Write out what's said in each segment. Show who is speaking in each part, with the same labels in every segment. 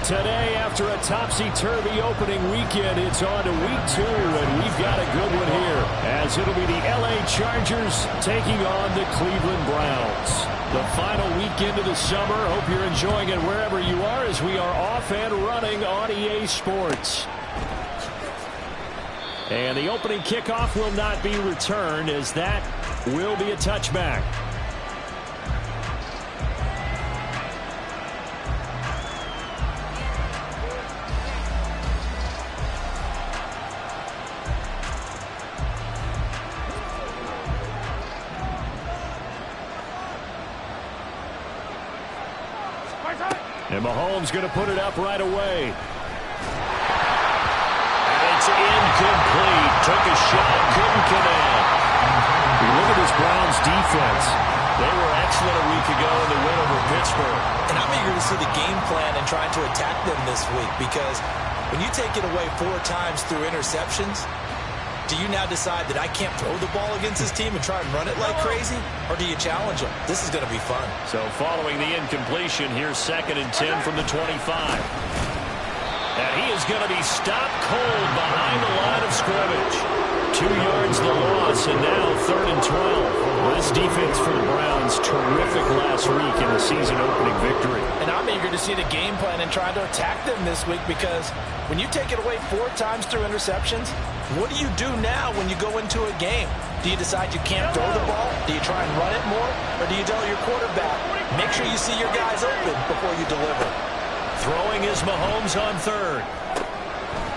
Speaker 1: Today, after a topsy-turvy opening weekend, it's on to week 2, and we've got a good one here, as it'll be the LA Chargers taking on the Cleveland Browns. The final weekend of the summer. Hope you're enjoying it wherever you are, as we are off and running on EA Sports. And the opening kickoff will not be returned, as that will be a touchback. And Mahomes going to put it up right away. And it's incomplete. Took a shot, couldn't connect. Look at this Browns defense. They were excellent a week ago in the win over Pittsburgh.
Speaker 2: And I'm eager to see the game plan and trying to attack them this week, because when you take it away 4 times through interceptions, do you now decide that I can't throw the ball against this team and try and run it like crazy? Or do you challenge them? This is going to be fun.
Speaker 1: So following the incompletion, here's 2nd and 10 from the 25. And he is going to be stopped cold behind the line of scrimmage. 2 yards the loss, and now 3rd and 12. This defense for the Browns, terrific last week in the season-opening victory.
Speaker 2: And I'm eager to see the game plan and try to attack them this week, because when you take it away 4 times through interceptions, what do you do now when you go into a game? Do you decide you can't throw the ball? Do you try and run it more? Or do you tell your quarterback, make sure you see your guys open before you deliver?
Speaker 1: Throwing is Mahomes on 3rd.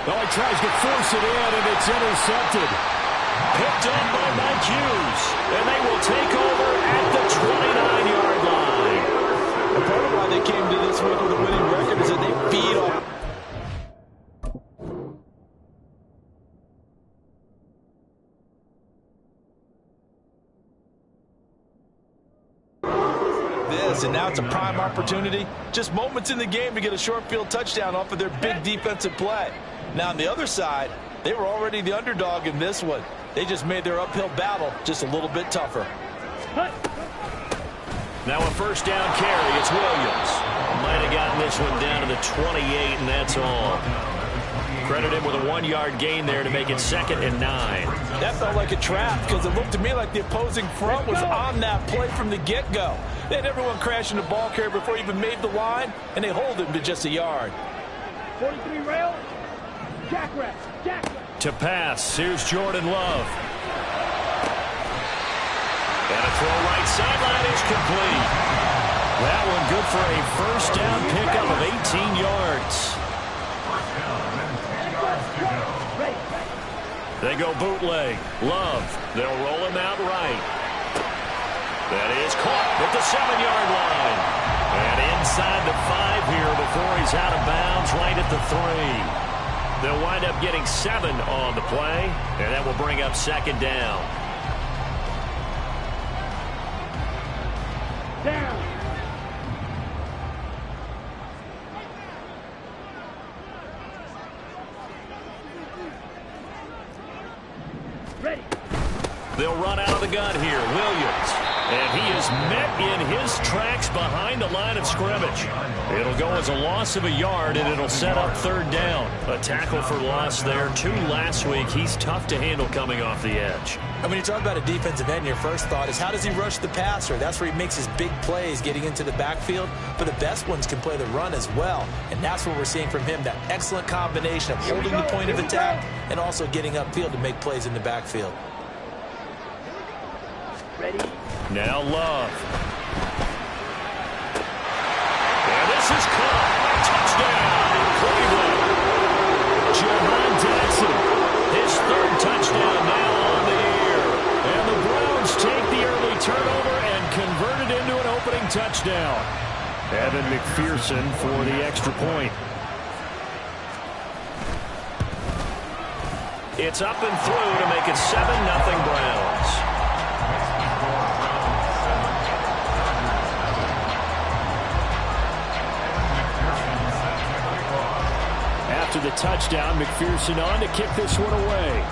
Speaker 1: Oh, he tries to force it in, and it's intercepted. Picked up by Mike Hughes. And they will take over at the 29-yard line.
Speaker 2: And part of why they came to this week with a winning record is that they feed off this, and now it's a prime opportunity. Just moments in the game to get a short field touchdown off of their big defensive play. Now on the other side, they were already the underdog in this one. They just made their uphill battle just a little bit tougher.
Speaker 1: Now a 1st down carry. It's Williams. Might have gotten this one down to the 28, and that's all. Credit him with a 1-yard gain there to make it 2nd and 9.
Speaker 2: That felt like a trap, because it looked to me like the opposing front was on that play from the get-go. They had everyone crashing the ball carrier before he even made the line, and they hold him to just a yard.
Speaker 3: 43 rail. Jack rep.
Speaker 1: To pass, here's Jordan Love. And a throw right sideline is complete. That one good for a 1st down pickup of 18 yards. They go bootleg. Love. They'll roll him out right. That is caught at the 7-yard line. And inside the 5 here before he's out of bounds, right at the 3. They'll wind up getting 7 on the play, and that will bring up 2nd down.
Speaker 3: Down. Ready.
Speaker 1: They'll run out of the gun here. Williams. And he is met in his tracks behind the line of scrimmage. It'll go as a loss of a yard, and it'll set up 3rd down. A tackle for loss there. 2 last week. He's tough to handle coming off the edge.
Speaker 2: And when you talk about a defensive end, your first thought is, how does he rush the passer? That's where he makes his big plays, getting into the backfield. But the best ones can play the run as well. And that's what we're seeing from him, that excellent combination of holding the point of attack and also getting upfield to make plays in the backfield.
Speaker 3: Ready.
Speaker 1: Now Love. And this is caught. Touchdown, Cleveland. Jahan Jackson, his 3rd touchdown now on the year. And the Browns take the early turnover and convert it into an opening touchdown. Evan McPherson for the extra point. It's up and through to make it 7-0 Browns. After the touchdown, McPherson on to kick this one away.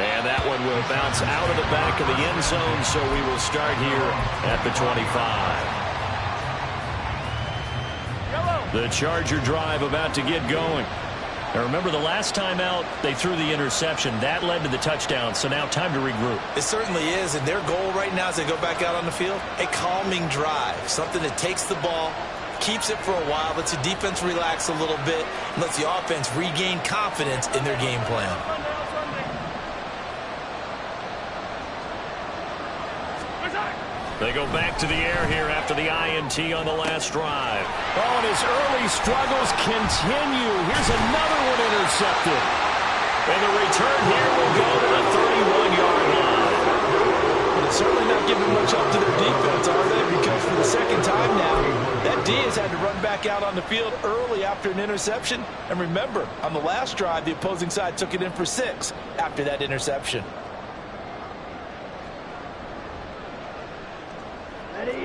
Speaker 1: And that one will bounce out of the back of the end zone, so we will start here at the 25. The Charger drive about to get going. Now remember, the last time out, they threw the interception. That led to the touchdown, so now time to regroup.
Speaker 2: It certainly is, and their goal right now as they go back out on the field, a calming drive, something that takes the ball, keeps it for a while, lets the defense relax a little bit, and lets the offense regain confidence in their game plan.
Speaker 1: They go back to the air here after the INT on the last drive. Oh, and his early struggles continue. Here's another one intercepted. And the return here will go to the 31-yard line.
Speaker 2: But it's certainly not giving much help to their defense, are they? Because for the second time now, that D has had to run back out on the field early after an interception. And remember, on the last drive, the opposing side took it in for 6 after that interception.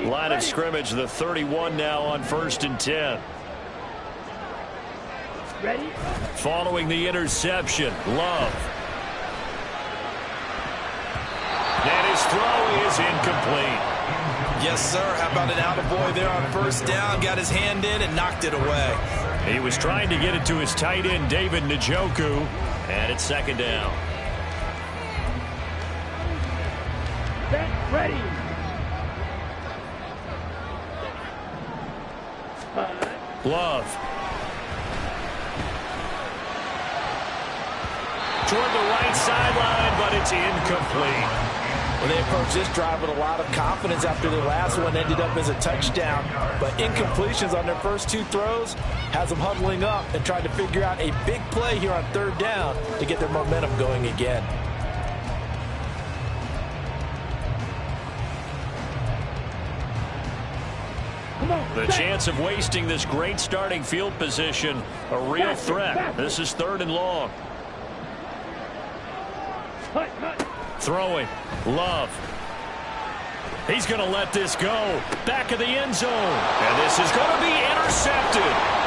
Speaker 1: Line of scrimmage, the 31 now on 1st and 10.
Speaker 3: Ready?
Speaker 1: Following the interception, Love. And his throw is incomplete.
Speaker 2: Yes, sir. How about an attaboy there on 1st down? Got his hand in and knocked it away.
Speaker 1: He was trying to get it to his tight end, David Njoku. And it's 2nd down.
Speaker 3: Set, ready.
Speaker 1: Love. Toward the right sideline, but it's incomplete.
Speaker 2: Well, they approached this drive with a lot of confidence after their last one ended up as a touchdown. But incompletions on their first 2 throws has them huddling up and trying to figure out a big play here on 3rd down to get their momentum going again.
Speaker 1: The chance of wasting this great starting field position, a real threat. This is 3rd and long. Throwing. Love. He's going to let this go. Back of the end zone. And this is going to be intercepted.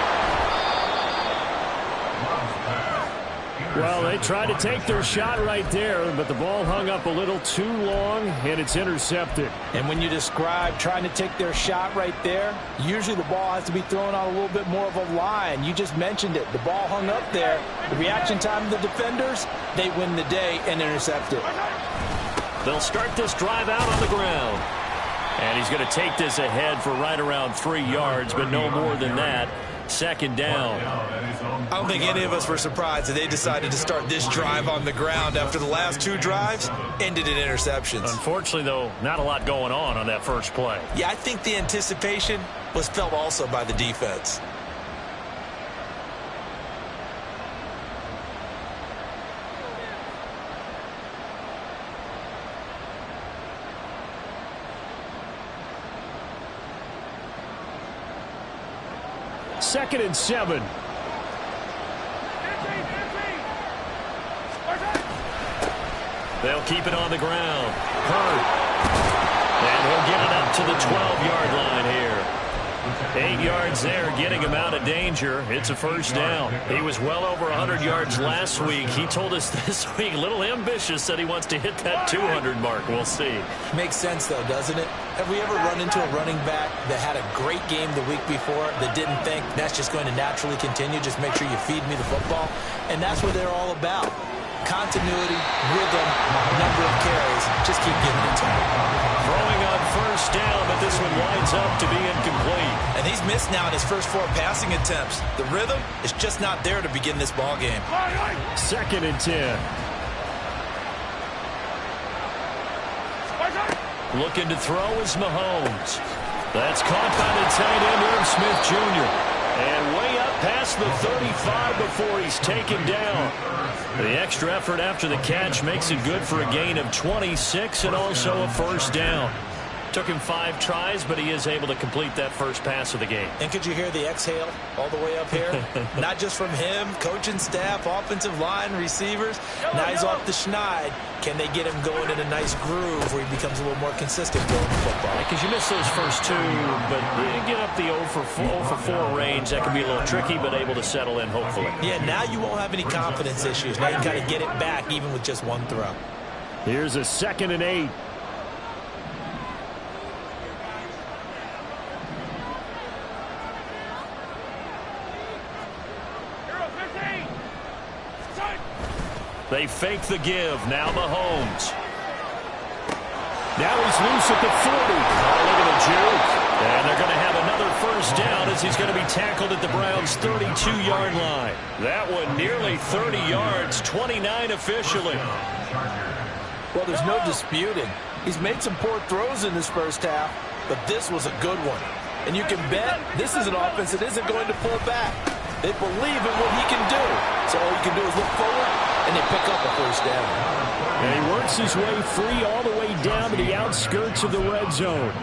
Speaker 1: Well, they tried to take their shot right there, but the ball hung up a little too long, and it's intercepted.
Speaker 2: And when you describe trying to take their shot right there, usually the ball has to be thrown on a little bit more of a line. You just mentioned it. The ball hung up there. The reaction time of the defenders, they win the day and intercept it.
Speaker 1: They'll start this drive out on the ground. And he's going to take this ahead for right around 3 yards, but no more than that. 2nd down.
Speaker 2: I don't think any of us were surprised that they decided to start this drive on the ground after the last 2 drives ended in interceptions.
Speaker 1: Unfortunately, though, not a lot going on that first play.
Speaker 2: Yeah, I think the anticipation was felt also by the defense.
Speaker 1: Second and 7. They'll keep it on the ground. Hurt. And he'll get it up to the 12-yard line here. 8 yards there, getting him out of danger. It's a 1st down. He was well over 100 yards last week. He told us this week, a little ambitious, said he wants to hit that 200 mark. We'll see.
Speaker 2: Makes sense, though, doesn't it? Have we ever run into a running back that had a great game the week before that didn't think that's just going to naturally continue? Just make sure you feed me the football. And that's what they're all about. Continuity, rhythm, number of carries. Just keep giving it to him.
Speaker 1: Throwing on 1st down, but this one winds up to be incomplete.
Speaker 2: And he's missed now in his first 4 passing attempts. The rhythm is just not there to begin this ball game.
Speaker 1: 2nd and 10. Looking to throw is Mahomes. That's caught by the tight end, Irv Smith Jr. And way up past the 35 before he's taken down. The extra effort after the catch makes it good for a gain of 26 and also a 1st down. Took him 5 tries, but he is able to complete that first pass of the game.
Speaker 2: And could you hear the exhale all the way up here? Not just from him, coaching staff, offensive line, receivers. Now he's off the schneid. Can they get him going in a nice groove where he becomes a little more consistent throwing the football?
Speaker 1: Because you miss those first 2, but you get up the 0 for 4 range. That can be a little tricky, but able to settle in, hopefully.
Speaker 2: Yeah, now you won't have any confidence issues. Now you can kind of get it back even with just 1 throw.
Speaker 1: Here's a 2nd and 8. They fake the give. Now Mahomes. Now he's loose at the 40. Oh, look at the juke. And they're going to have another first down as he's going to be tackled at the Browns' 32-yard line. That one nearly 30 yards, 29 officially.
Speaker 2: Well, there's no disputing. He's made some poor throws in this first half, but this was a good one. And you can bet this is an offense that isn't going to pull back. They believe in what he can do. So all you can do is look forward, and they pick up a first down.
Speaker 1: And he works his way free all the way down to the outskirts of the red zone.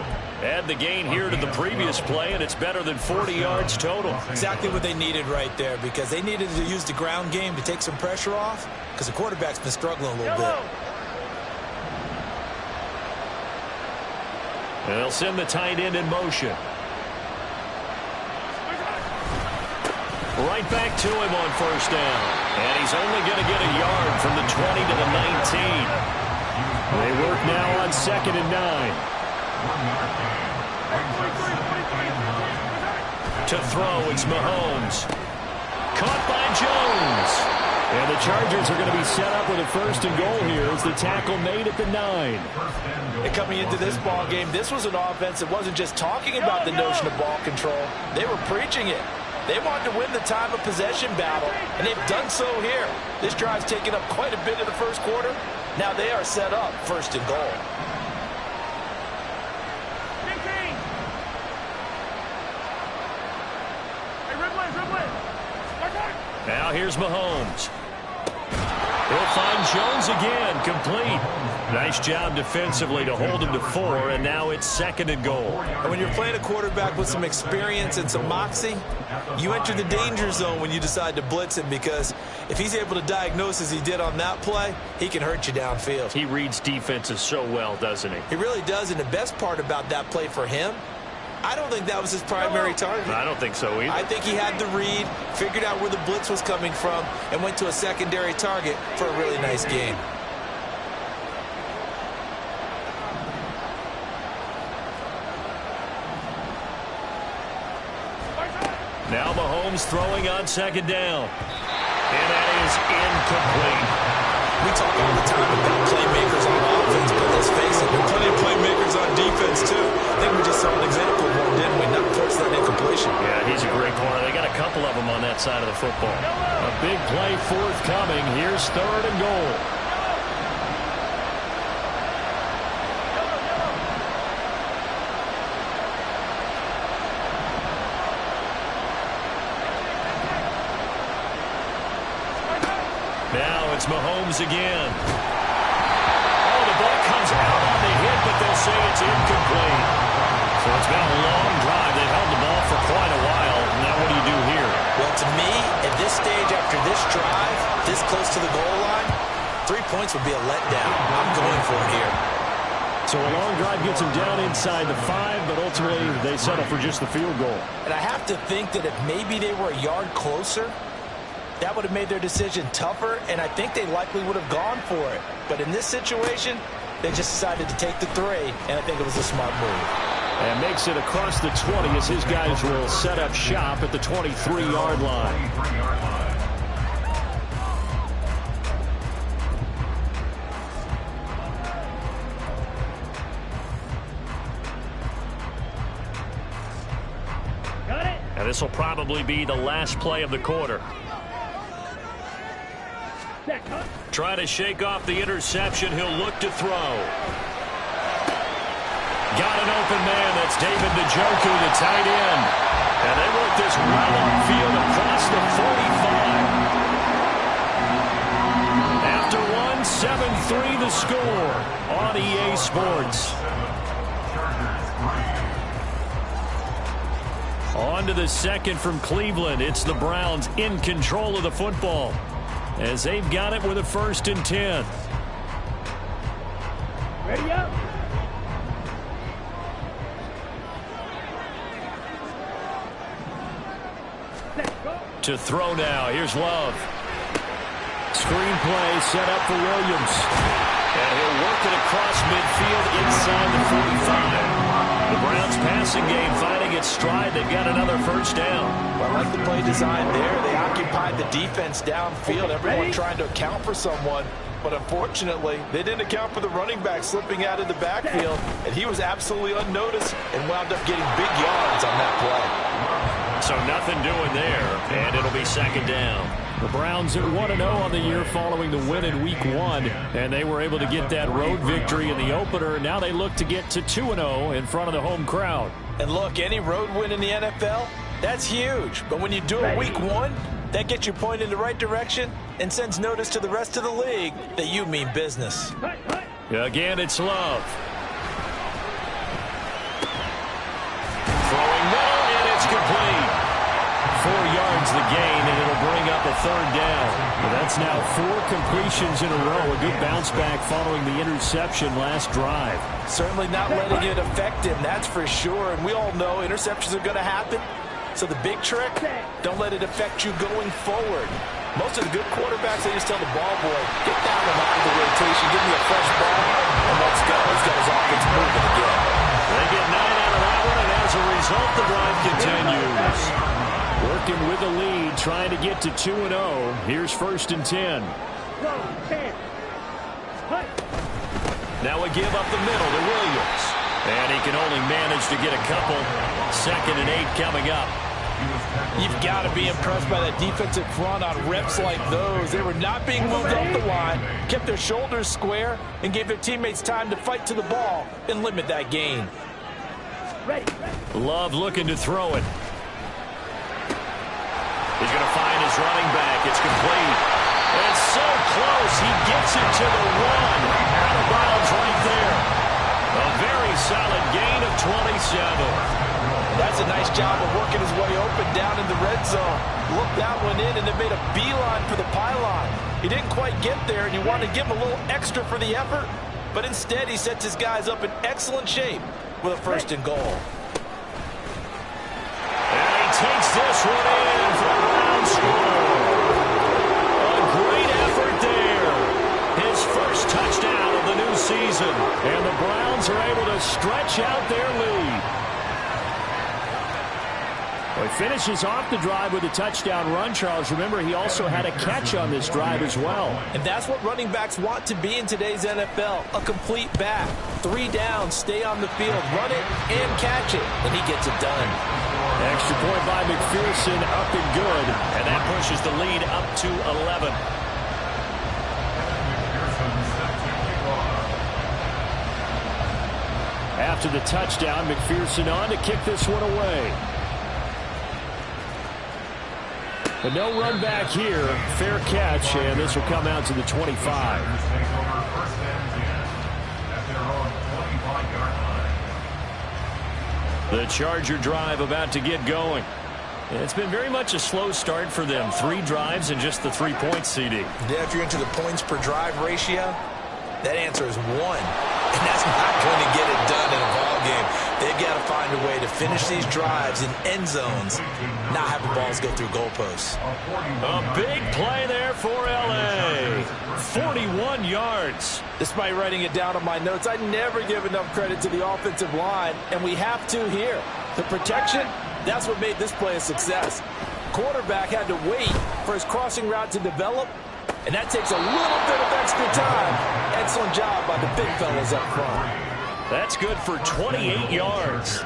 Speaker 1: Add the gain here to the previous play, and it's better than 40 yards total.
Speaker 2: Exactly what they needed right there, because they needed to use the ground game to take some pressure off, because the quarterback's been struggling a little bit.
Speaker 1: And they'll send the tight end in motion. Right back to him on first down. And he's only going to get a yard from the 20 to the 19. They work now on 2nd and 9. To throw, it's Mahomes. Caught by Jones. And the Chargers are going to be set up with a 1st and goal here as the tackle made at the 9.
Speaker 2: And coming into this ball game, this was an offense that wasn't just talking about the notion of ball control. They were preaching it. They wanted to win the time of possession battle, and they've done so here. This drive's taken up quite a bit in the first quarter. Now they are set up 1st and goal.
Speaker 1: Now here's Mahomes. He'll find Jones again, complete. Nice job defensively to hold him to 4, and now it's 2nd and goal.
Speaker 2: And when you're playing a quarterback with some experience and some moxie, you enter the danger zone when you decide to blitz him, because if he's able to diagnose as he did on that play, he can hurt you downfield.
Speaker 1: He reads defenses so well, doesn't he?
Speaker 2: He really does, and the best part about that play for him, I don't think that was his primary target.
Speaker 1: I don't think so either.
Speaker 2: I think he had the read, figured out where the blitz was coming from, and went to a secondary target for a really nice gain.
Speaker 1: Now Mahomes throwing on 2nd down. And that is incomplete.
Speaker 2: We talk all the time about playmakers on offense, but let's face it, there are plenty of playmakers on defense, too. I think we just saw an example of one, didn't we? Not force that incompletion.
Speaker 1: Yeah, he's a great corner. They got a couple of them on that side of the football. A big play forthcoming. Here's 3rd and goal. Now it's Mahomes again. Oh, the ball comes out on the hit, but they'll say it's incomplete. So it's been a long drive. They've held the ball for quite a while. Now what do you do here?
Speaker 2: Well, to me, at this stage after this drive, this close to the goal line, 3 points would be a letdown. I'm going for it here.
Speaker 1: So a long drive gets them down inside the 5, but ultimately they settle for just the field goal.
Speaker 2: And I have to think that if maybe they were a yard closer, that would have made their decision tougher, and I think they likely would have gone for it. But in this situation, they just decided to take the 3, and I think it was a smart move.
Speaker 1: And makes it across the 20 as his guys will set up shop at the 23-yard line.
Speaker 3: Got it.
Speaker 1: And this will probably be the last play of the quarter. Try to shake off the interception. He'll look to throw. Got an open man. That's David Njoku, the tight end. And they work this right on field across the 45. After one, 7-3 the score on EA Sports. On to the 2nd from Cleveland. It's the Browns in control of the football, as they've got it with a 1st and 10.
Speaker 3: Ready up.
Speaker 1: To throw now. Here's Love. Screenplay set up for Williams. And he'll work it across midfield inside the 45. The Browns passing game finding its stride. They've got another first down.
Speaker 2: Well, I like the play design there. They occupied the defense downfield, everyone trying to account for someone. But unfortunately, they didn't account for the running back slipping out of the backfield, and he was absolutely unnoticed and wound up getting big yards on that play.
Speaker 1: So nothing doing there, and it'll be second down.
Speaker 4: The Browns at 1-0 on the year following the win in Week 1, and they were able to get that road victory in the opener. Now they look to get to 2-0 in front of the home crowd.
Speaker 2: And look, any road win in the NFL, that's huge. But when you do it Week 1, that gets you pointed in the right direction and sends notice to the rest of the league that you mean business.
Speaker 1: Again, it's Love. Throwing middle, and it's complete. 4 yards the gain, and it'll bring up a third down.
Speaker 4: Well, that's now 4 completions in a row. A good bounce back following the interception last drive.
Speaker 2: Certainly not letting it affect him, that's for sure. And we all know interceptions are going to happen. So the big trick, don't let it affect you going forward. Most of the good quarterbacks, they just tell the ball boy, get down and out of the rotation, give me a fresh ball, and let's go. He's got his offense moving again.
Speaker 1: They get 9 out of that one, and as a result, the drive continues.
Speaker 4: Working with the lead, trying to get to 2-0. Here's 1st and 10.
Speaker 1: Now we give up the middle to Williams. And he can only manage to get a couple. 2nd and 8 coming up.
Speaker 2: You've got to be impressed by that defensive front on reps like those. They were not being moved up the line, kept their shoulders square, and gave their teammates time to fight to the ball and limit that gain.
Speaker 1: Love looking to throw it. He's going to find his running back. It's complete. It's so close. He gets it to the 1. Out of bounds right there. A very solid gain of 27.
Speaker 2: That's a nice job of working his way open down in the red zone. Looked that one in and then made a beeline for the pylon. He didn't quite get there, and you want to give him a little extra for the effort, but instead he sets his guys up in excellent shape with a 1st and goal.
Speaker 1: And he takes this one in for a round score. A great effort there. His first touchdown of the new season.
Speaker 4: And the Browns are able to stretch out their lead. Well, he finishes off the drive with a touchdown run, Charles. Remember, he also had a catch on this drive as well.
Speaker 2: And that's what running backs want to be in today's NFL, a complete back. 3 downs, stay on the field, run it, and catch it, and he gets it done.
Speaker 4: Extra point by McPherson, up and good.
Speaker 1: And that pushes the lead up to 11.
Speaker 4: After the touchdown, McPherson on to kick this one away. But no run back here. Fair catch, and this will come out to the 25.
Speaker 1: The Charger drive about to get going. It's been very much a slow start for them. 3 drives and just the 3 points, CD.
Speaker 2: Yeah, if you're into the points per drive ratio, that answer is 1. And that's not going to get it done in a ball game. They've got to find a way to finish these drives in end zones, not have the balls go through goalposts.
Speaker 1: A big play there for L.A. 41 yards.
Speaker 2: Despite writing it down on my notes, I never give enough credit to the offensive line, and we have to here. The protection, that's what made this play a success. Quarterback had to wait for his crossing route to develop, and that takes a little bit of extra time. Excellent job by the big fellas up front.
Speaker 1: That's good for 28 yards.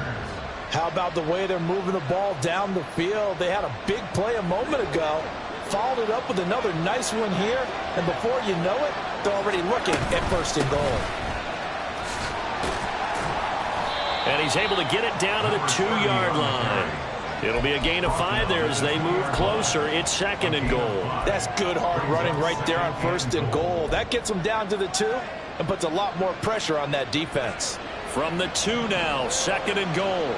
Speaker 2: How about the way they're moving the ball down the field? They had a big play a moment ago, followed it up with another nice one here, and before you know it, they're already looking at 1st and goal.
Speaker 1: And he's able to get it down to the 2-yard line. It'll be a gain of 5 there as they move closer. It's 2nd and goal.
Speaker 2: That's good hard running right there on 1st and goal. That gets them down to the 2 and puts a lot more pressure on that defense.
Speaker 1: From the 2 now, 2nd and goal.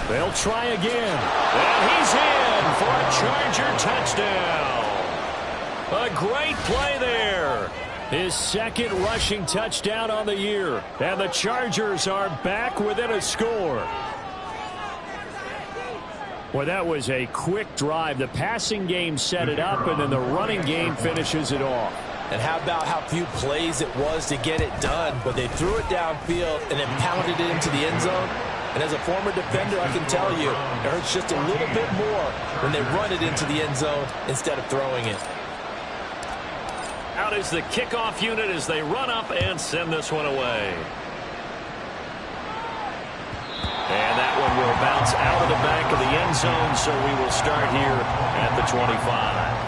Speaker 4: They'll try again.
Speaker 1: And he's in for a Charger touchdown. A great play there.
Speaker 4: His 2nd rushing touchdown on the year. And the Chargers are back within a score. Well, that was a quick drive. The passing game set it up, and then the running game finishes it off.
Speaker 2: And how about how few plays it was to get it done, but they threw it downfield and then pounded it into the end zone. And as a former defender, I can tell you, it hurts just a little bit more when they run it into the end zone instead of throwing it.
Speaker 4: Out is the kickoff unit as they run up and send this one away. And that one will bounce out of the back of the end zone, so we will start here at the 25.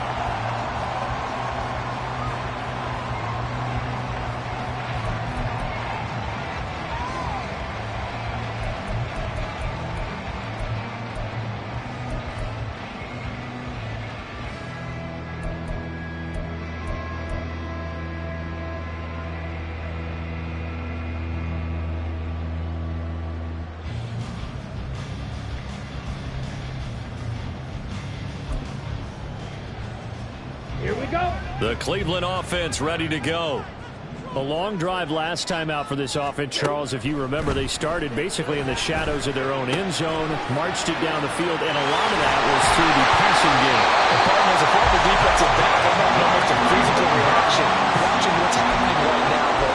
Speaker 3: Here we go.
Speaker 4: The Cleveland offense ready to go. A long drive last time out for this offense, Charles. If you remember, they started basically in the shadows of their own end zone, marched it down the field, and a lot of that was through the passing game.
Speaker 2: The problem is a former defensive back, I'm having almost a physical reaction watching what's happening right now. But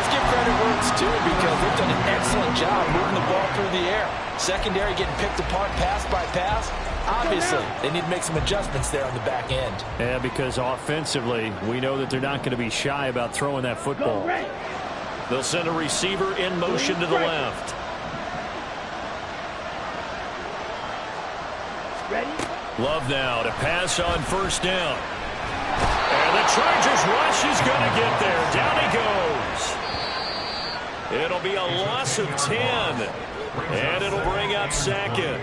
Speaker 2: let's give credit where it's due because they've done an excellent job moving the ball through the air. Secondary getting picked apart pass by pass. Obviously, they need to make some adjustments there on the back end.
Speaker 4: Yeah, because offensively, we know that they're not going to be shy about throwing that football. They'll send a receiver in motion to the left.
Speaker 3: Ready?
Speaker 4: Love now to pass on first down. And the Chargers rush is going to get there. Down he goes. It'll be a loss of 10. And it'll bring up second.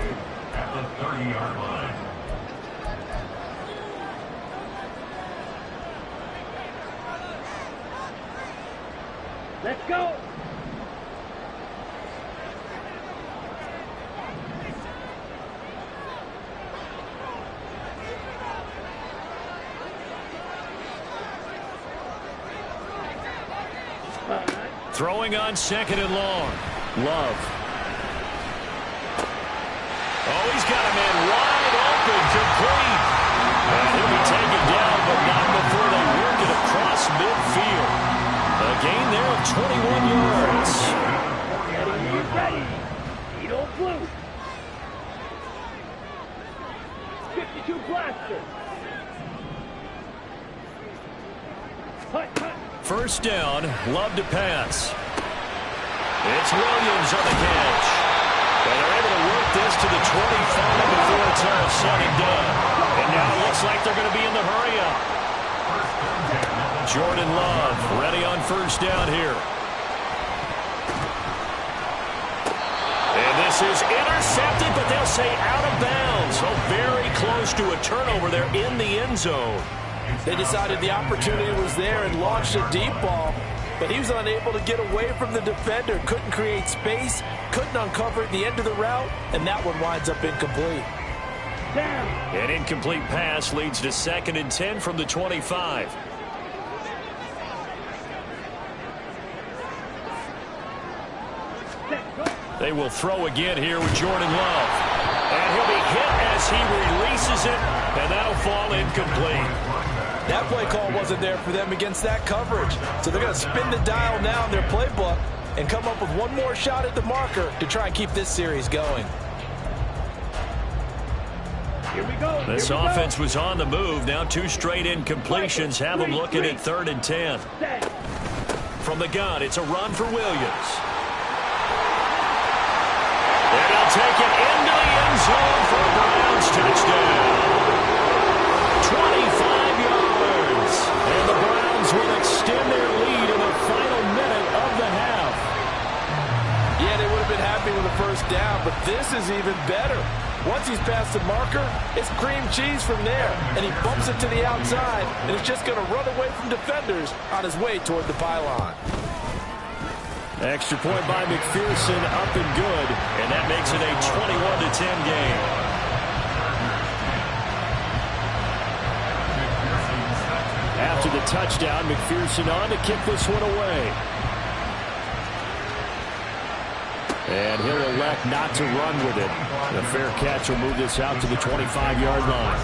Speaker 5: At the 30-yard line.
Speaker 3: Let's go.
Speaker 4: Throwing on second and long. Love. Oh, he's got a man wide open, complete. And he'll be taken down, but not before they work it across midfield. A gain there of 21 yards.
Speaker 3: Ready. Eagle blue. 52 blaster. Hut.
Speaker 4: First down, Love to pass. It's Williams on the catch. And they're able to work this to the 25 before it's all said and done. And now it looks like they're going to be in the hurry-up. Jordan Love ready on first down here. And this is intercepted, but they'll say out of bounds. So very close to a turnover there in the end zone.
Speaker 2: They decided the opportunity was there and launched a deep ball, but he was unable to get away from the defender, couldn't create space, couldn't uncover at the end of the route, and that one winds up incomplete.
Speaker 4: An incomplete pass leads to 2nd and 10 from the 25. They will throw again here with Jordan Love. And he'll be hit as he releases it, and that'll fall incomplete.
Speaker 2: That play call wasn't there for them against that coverage. So they're going to spin the dial now in their playbook and come up with one more shot at the marker to try and keep this series going.
Speaker 3: Here we go.
Speaker 4: This offense was on the move. Now 2 straight incompletions have them looking at 3rd and 10. From the gun, it's a run for Williams. And he'll take it into the end zone for a Browns touchdown. 25 yards. And the Browns will extend their lead in the final minute of the half.
Speaker 2: Yeah, they would have been happy with the first down, but this is even better. Once he's past the marker, it's cream cheese from there. And he bumps it to the outside, and he's just going to run away from defenders on his way toward the pylon.
Speaker 4: Extra point by McPherson, up and good. And that makes it a 21-10 game. After the touchdown, McPherson on to kick this one away. And he'll elect not to run with it. The fair catch will move this out to the 25-yard line.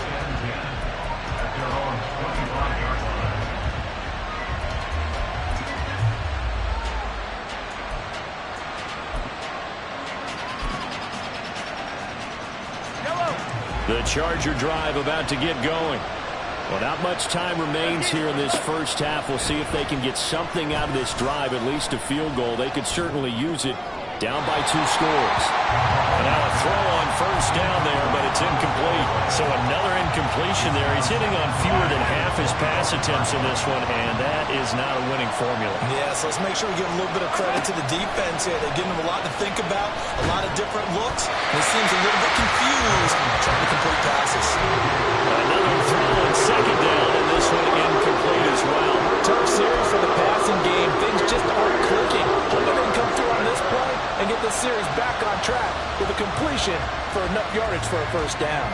Speaker 4: The Charger drive about to get going. Well, not much time remains here in this first half. We'll see if they can get something out of this drive, at least a field goal. They could certainly use it. Down by 2 scores. And now a throw on first down there, but it's incomplete. So another incompletion there. He's hitting on fewer than half his pass attempts in this one, and that is not a winning formula.
Speaker 2: Yeah, so let's make sure we give a little bit of credit to the defense here. They're giving him a lot to think about, a lot of different looks. And he seems a little bit confused trying to complete passes.
Speaker 4: Another throw on second down, and this one incomplete as well.
Speaker 2: Tough series for the passing game. Things just aren't clicking. Hoping they can come through on this play and get this series back on track with a completion for enough yardage for a first down.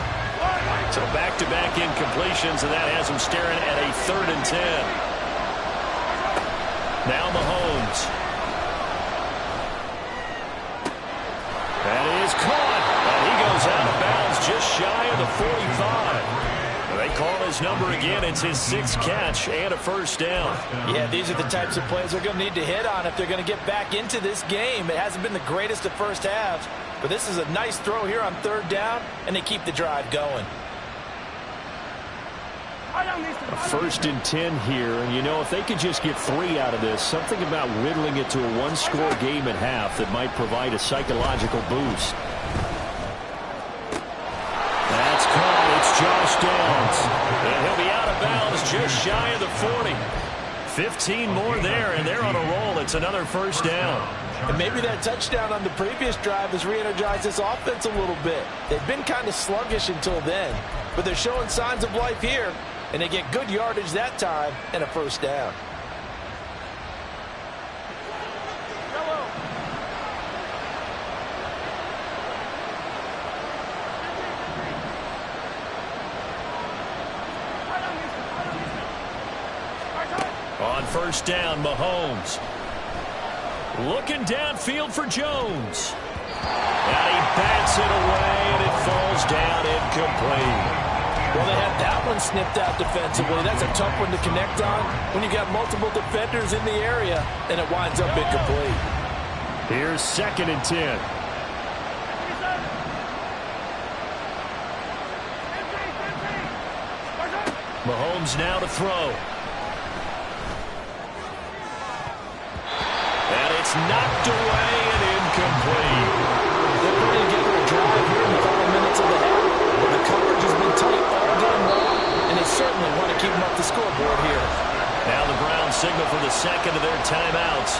Speaker 4: So back-to-back incompletions, and that has him staring at a 3rd and 10. Now Mahomes. That is caught. And he goes out of bounds just shy of the 45. They call his number again. It's his 6th catch and a first down.
Speaker 2: Yeah, these are the types of plays they're going to need to hit on if they're going to get back into this game. It hasn't been the greatest of first halves, but this is a nice throw here on 3rd down, and they keep the drive going.
Speaker 4: A 1st and 10 here, and you know, if they could just get 3 out of this, something about whittling it to a 1-score game at half that might provide a psychological boost. That's caught. It's Josh Downs. And he'll be out of bounds just shy of the 40. 15 more there, and they're on a roll. It's another first down.
Speaker 2: And maybe that touchdown on the previous drive has re-energized this offense a little bit. They've been kind of sluggish until then, but they're showing signs of life here, and they get good yardage that time and a first down.
Speaker 4: On first down, Mahomes. Looking downfield for Jones. And he bats it away, and it falls down incomplete.
Speaker 2: Well, they had that one snipped out defensively. That's a tough one to connect on when you got multiple defenders in the area, and it winds up incomplete.
Speaker 4: Here's 2nd and 10. Mahomes now to throw. And it's knocked away and incomplete.
Speaker 2: They're putting together a drive here in the final minutes of the half, but the coverage has been tight all game long, and they certainly want to keep them up the scoreboard here.
Speaker 4: Now the Browns signal for the 2nd of their timeouts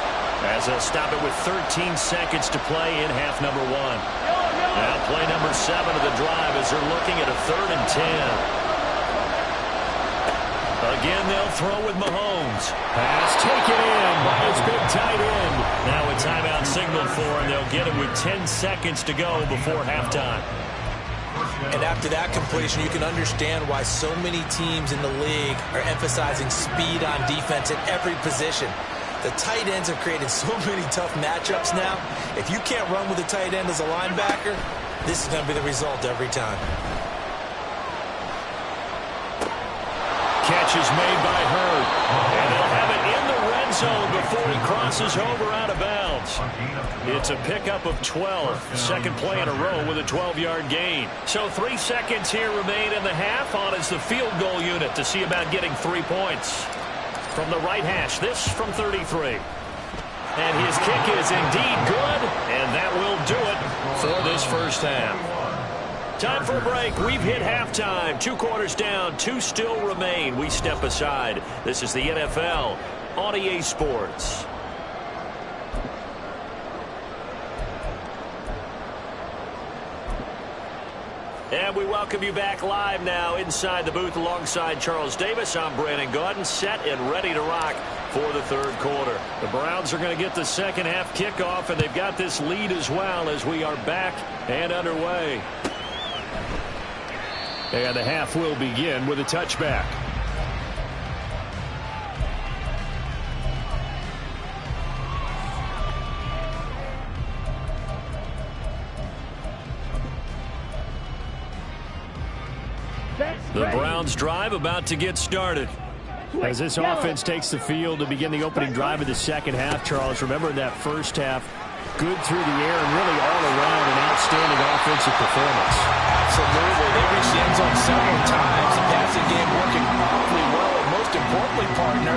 Speaker 4: as they'll stop it with 13 seconds to play in half number 1. Now play number 7 of the drive as they're looking at a 3rd and 10. Again, they'll throw with Mahomes. Pass taken in by his big tight end. Now a timeout signal for him. They'll get it with 10 seconds to go before halftime.
Speaker 2: And after that completion, you can understand why so many teams in the league are emphasizing speed on defense at every position. The tight ends have created so many tough matchups now. If you can't run with a tight end as a linebacker, this is going to be the result every time.
Speaker 4: Catch is made by Hurd. And they'll have it in the red zone before he crosses over out of bounds. It's a pickup of 12. Second play in a row with a 12-yard gain. So 3 seconds here remain in the half. On is the field goal unit to see about getting 3 points. From the right hash, this from 33. And his kick is indeed good, and that will do it for this first half. Time for a break. We've hit halftime. 2 quarters down. 2 still remain. We step aside. This is the NFL on EA Sports. And we welcome you back live now inside the booth alongside Charles Davis. I'm Brandon Gaudin, set and ready to rock for the 3rd quarter. The Browns are going to get the second half kickoff, and they've got this lead as well as we are back and underway. And the half will begin with a touchback. The Browns drive about to get started. As this offense takes the field to begin the opening drive of the second half, Charles, remember that first half, good through the air and really all around an outstanding offensive performance.
Speaker 2: Absolutely. They reached the end zone several times. The passing game working awfully well, and most importantly, partner.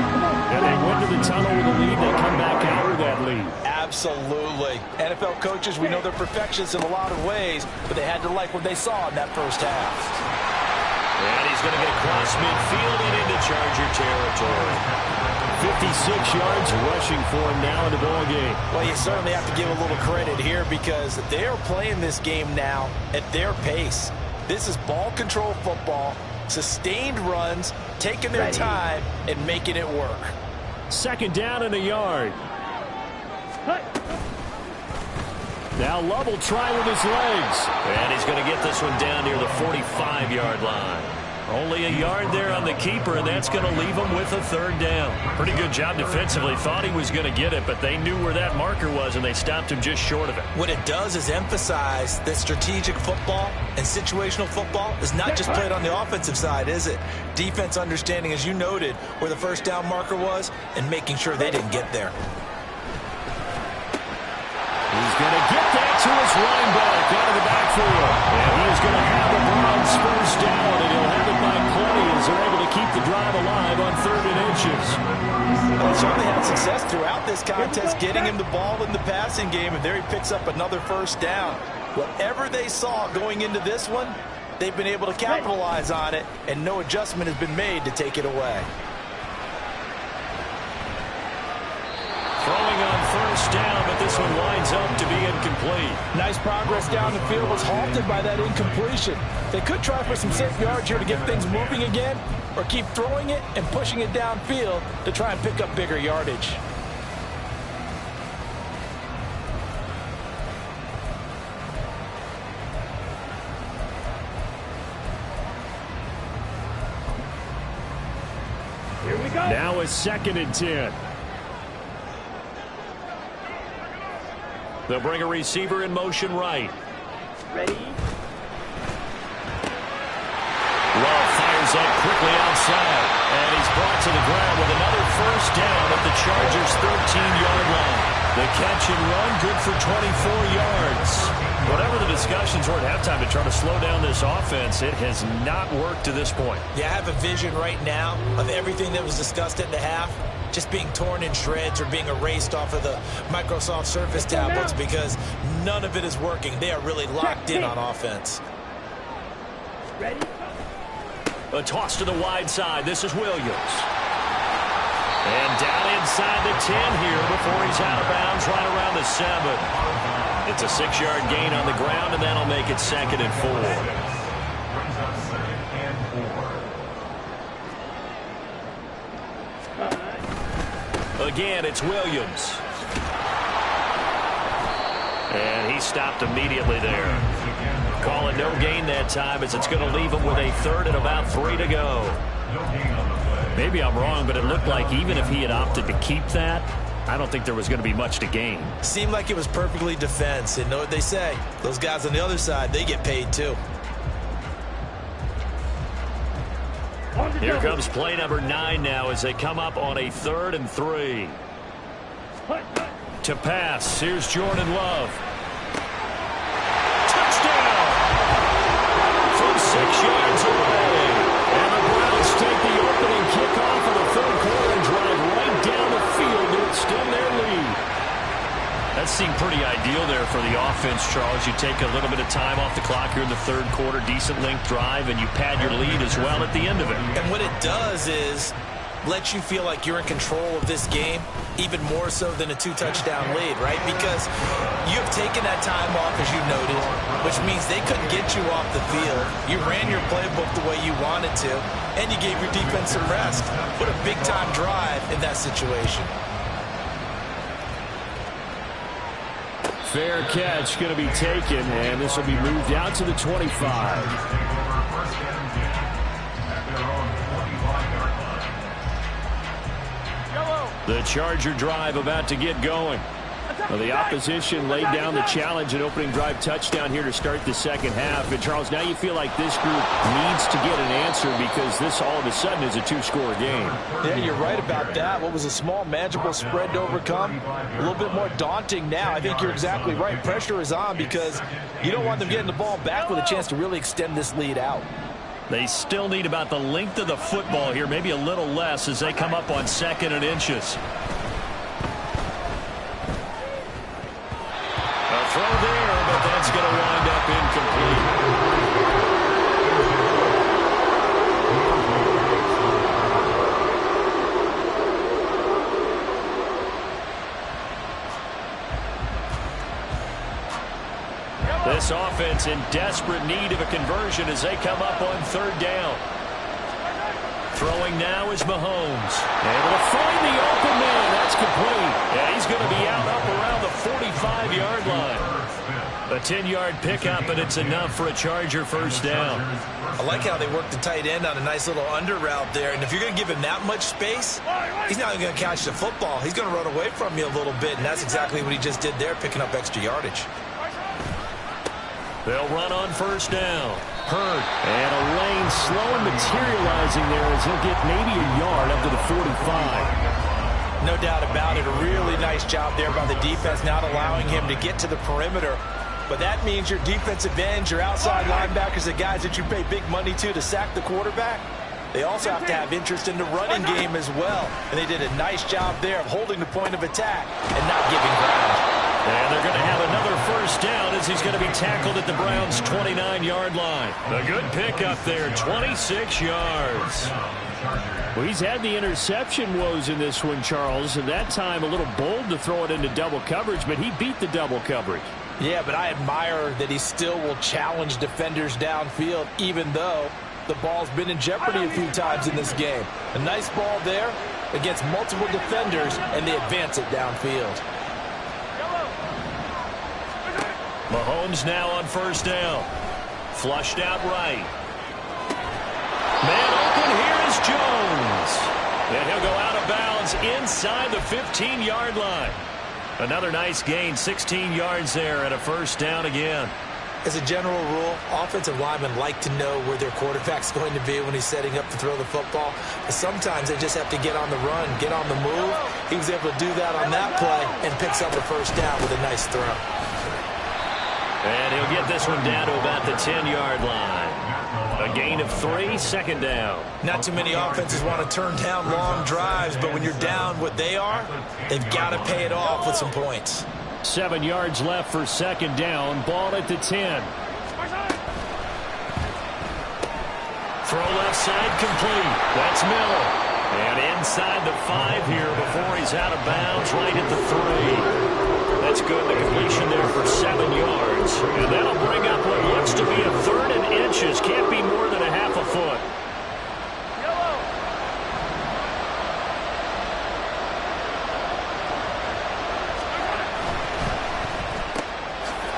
Speaker 4: And they went to the tunnel with a lead. They come back out with that lead.
Speaker 2: Absolutely. NFL coaches, we know they're perfectionists in a lot of ways, but they had to like what they saw in that first half.
Speaker 4: And he's going to get across midfield and into Charger territory. 56 yards rushing for him now in the ball game.
Speaker 2: Well, you certainly have to give a little credit here because they are playing this game now at their pace. This is ball control football, sustained runs, taking their time, and making it work.
Speaker 4: Second down and a yard. Now Love will try with his legs. And he's going to get this one down near the 45-yard line. Only a yard there on the keeper, and that's going to leave him with a third down. Pretty good job defensively. Thought he was going to get it, but they knew where that marker was, and they stopped him just short of it.
Speaker 2: What it does is emphasize that strategic football and situational football is not just played on the offensive side, is it? Defense understanding, as you noted, where the first down marker was and making sure they didn't get there.
Speaker 4: He's going to get that to his running back out of the backfield. And he is going to have the Browns first down, and he'll have it by plenty as they're able to keep the drive alive on 3rd and inches.
Speaker 2: Well, they certainly had success throughout this contest, getting him the ball in the passing game, and there he picks up another first down. Whatever they saw going into this one, they've been able to capitalize on it, and no adjustment has been made to take it away.
Speaker 4: Throwing on first down, but this one winds up to be incomplete.
Speaker 2: Nice progress down the field, was halted by that incompletion. They could try for some safe yards here to get things moving again, or keep throwing it and pushing it downfield to try and pick up bigger yardage.
Speaker 3: Here we go.
Speaker 4: Now a 2nd and 10. They'll bring a receiver in motion right.
Speaker 3: Ready?
Speaker 4: Love fires up quickly outside, and he's brought to the ground with another first down at the Chargers' 13-yard line. The catch and run, good for 24 yards. Whatever the discussions were at halftime to try to slow down this offense, it has not worked to this point.
Speaker 2: Yeah, I have a vision right now of everything that was discussed at the half just being torn in shreds or being erased off of the Microsoft Surface tablets because none of it is working. They are really locked in on offense.
Speaker 3: Ready?
Speaker 4: A toss to the wide side. This is Williams. And down inside the 10 here before he's out of bounds right around the 7. It's a 6-yard gain on the ground, and that'll make it 2nd and 4. Again, it's Williams. And he stopped immediately there. Call it no gain that time as it's going to leave him with a 3rd and about 3 to go. Maybe I'm wrong, but it looked like even if he had opted to keep that, I don't think there was going to be much to gain.
Speaker 2: Seemed like it was perfectly defense. And know what they say? Those guys on the other side, they get paid too.
Speaker 4: Here comes play number 9 now as they come up on a 3rd and 3. To pass, here's Jordan Love. Touchdown! From 6 yards away. And the Browns take the opening kickoff of the 3rd quarter and drive right down the field to extend their lead. That seemed pretty ideal there for the offense, Charles. You take a little bit of time off the clock here in the 3rd quarter, decent length drive, and you pad your lead as well at the end of it.
Speaker 2: And what it does is let you feel like you're in control of this game, even more so than a 2-touchdown lead, right? Because you have taken that time off, as you noted, which means they couldn't get you off the field. You ran your playbook the way you wanted to, and you gave your defense some rest. What a big-time drive in that situation.
Speaker 4: Fair catch going to be taken, and this will be moved out to the 25. The Charger drive about to get going. Well, the opposition laid down the challenge, an opening drive touchdown here to start the second half. And, Charles, now you feel like this group needs to get an answer because this all of a sudden is a two-score game.
Speaker 2: Yeah, you're right about that. What was a small, manageable spread to overcome, a little bit more daunting now. I think you're exactly right. Pressure is on because you don't want them getting the ball back with a chance to really extend this lead out.
Speaker 4: They still need about the length of the football here, maybe a little less as they come up on 2nd and inches. Throw there, but that's going to wind up incomplete. This offense in desperate need of a conversion as they come up on 3rd down. Throwing now is Mahomes. Able to find the open man. That's complete. Yeah, he's going to be out up around the 45-yard line. A 10-yard pickup, and it's enough for a Charger first down.
Speaker 2: I like how they work the tight end on a nice little under route there. And if you're going to give him that much space, he's not even going to catch the football. He's going to run away from you a little bit, and that's exactly what he just did there, picking up extra yardage.
Speaker 4: They'll run on 1st down. Hurd. And a lane slow and materializing there as he'll get maybe a yard up to the 45.
Speaker 2: No doubt about it. A really nice job there by the defense, not allowing him to get to the perimeter. But that means your defensive ends, your outside linebackers, the guys that you pay big money to sack the quarterback, they also have to have interest in the running game as well. And they did a nice job there of holding the point of attack and not giving ground.
Speaker 4: And they're going to have another first down as he's going to be tackled at the Browns' 29-yard line. A good pickup there, 26 yards. Well, he's had the interception woes in this one, Charles, and that time a little bold to throw it into double coverage, but he beat the double coverage.
Speaker 2: Yeah, but I admire that he still will challenge defenders downfield, even though the ball's been in jeopardy a few times in this game. A nice ball there against multiple defenders, and they advance it downfield.
Speaker 4: Mahomes now on 1st down. Flushed out right. Man open, here is Jones. And he'll go out of bounds inside the 15-yard line. Another nice gain, 16 yards there and a first down again.
Speaker 2: As a general rule, offensive linemen like to know where their quarterback's going to be when he's setting up to throw the football. But sometimes they just have to get on the run, get on the move. He was able to do that on that play and picks up the first down with a nice throw.
Speaker 4: And he'll get this one down to about the 10-yard line. A gain of 3, 2nd down.
Speaker 2: Not too many offenses want to turn down long drives, but when you're down what they are, they've got to pay it off with some points.
Speaker 4: 7 yards left for 2nd down. Ball at the 10. Throw left side complete. That's Miller. And inside the 5 here before he's out of bounds right at the 3. That's good. The completion there for 7 yards. And that'll bring up what looks to be a 3rd and inches. Can't be more than a half a foot.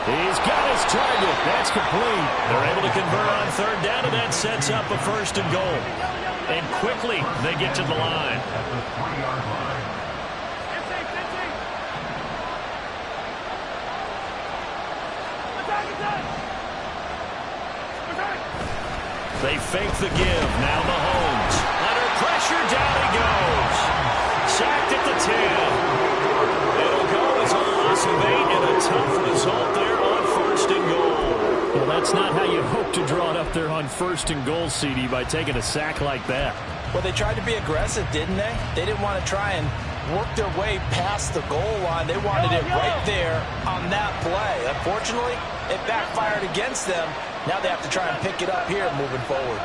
Speaker 4: He's got his target. That's complete. They're able to convert on 3rd down, and that sets up a 1st and goal. And quickly they get to the line. They fake the give. Now Mahomes. Under pressure, down he goes. Sacked at the 10. It'll go as a loss of 8 and a tough result there on 1st and goal. Well, that's not how you hope to draw it up there on 1st and goal, CD, by taking a sack like that.
Speaker 2: Well, they tried to be aggressive, didn't they? They didn't want to try and work their way past the goal line. They wanted it right there on that play. Unfortunately, it backfired against them. Now they have to try and pick it up here moving forward.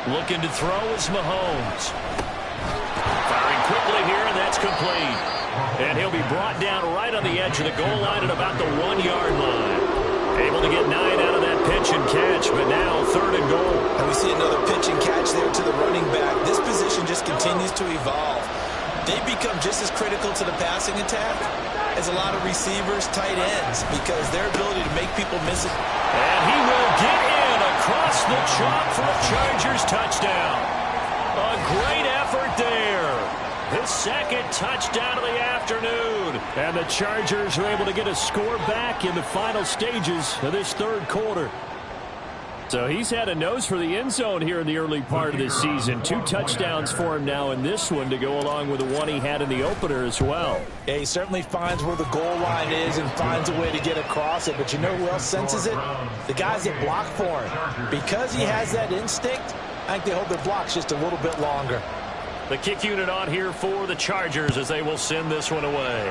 Speaker 4: Looking to throw is Mahomes. Firing quickly here, and that's complete. And he'll be brought down right on the edge of the goal line at about the 1-yard line. Able to get 9 out of that pitch and catch, but now 3rd and goal.
Speaker 2: And we see another pitch and catch there to the running back. This position just continues to evolve. They become just as critical to the passing attack as a lot of receivers, tight ends, because their ability to make people miss it.
Speaker 4: And he will get in across the chalk for a Chargers touchdown. A great effort there. His second touchdown of the afternoon. And the Chargers are able to get a score back in the final stages of this third quarter. So he's had a nose for the end zone here in the early part of this season. 2 touchdowns for him now in this one to go along with the one he had in the opener as well.
Speaker 2: Yeah, he certainly finds where the goal line is and finds a way to get across it. But you know who else senses it? The guys that block for him. Because he has that instinct, I think they hold their blocks just a little bit longer.
Speaker 4: The kick unit on here for the Chargers as they will send this one away.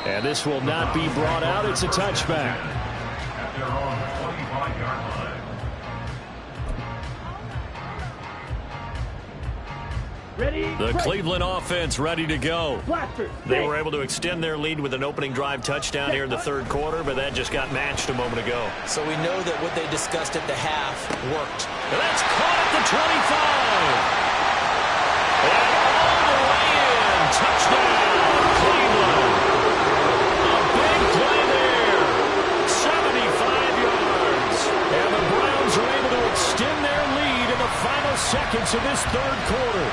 Speaker 4: And this will not be brought out. It's a touchback.
Speaker 5: At their own 25-yard line.
Speaker 3: Ready?
Speaker 4: The
Speaker 3: Break.
Speaker 4: Cleveland offense ready to go.
Speaker 3: Blaster.
Speaker 4: They were able to extend their lead with an opening drive touchdown here in the third quarter, but that just got matched a moment ago.
Speaker 2: So we know that what they discussed at the half worked.
Speaker 4: And that's caught at the 25. And all the way in. Touchdown, Cleveland. A big play there. 75 yards. And the Browns are able to extend their lead in the final seconds of this third quarter.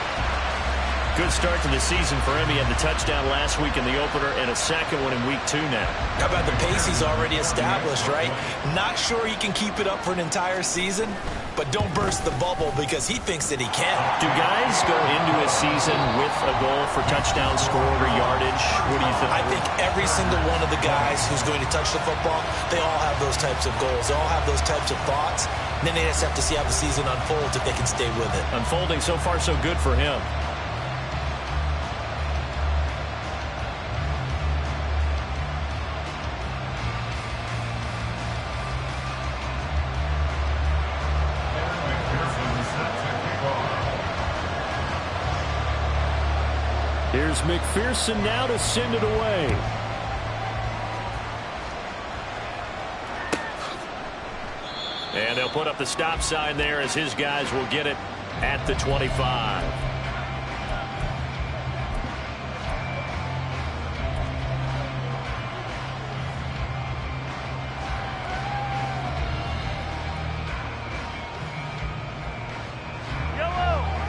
Speaker 4: Good start to the season for him. He had the touchdown last week in the opener and a second one in week 2 now.
Speaker 2: How about the pace he's already established, right? Not sure he can keep it up for an entire season, but don't burst the bubble because he thinks that he can.
Speaker 4: Do guys go into a season with a goal for touchdown scored or yardage? What do you think?
Speaker 2: I think every single one of the guys who's going to touch the football, they all have those types of goals. They all have those types of thoughts. And then they just have to see how the season unfolds if they can stay with it.
Speaker 4: Unfolding so far so good for him. Here's McPherson now to send it away. And they'll put up the stop sign there as his guys will get it at the 25.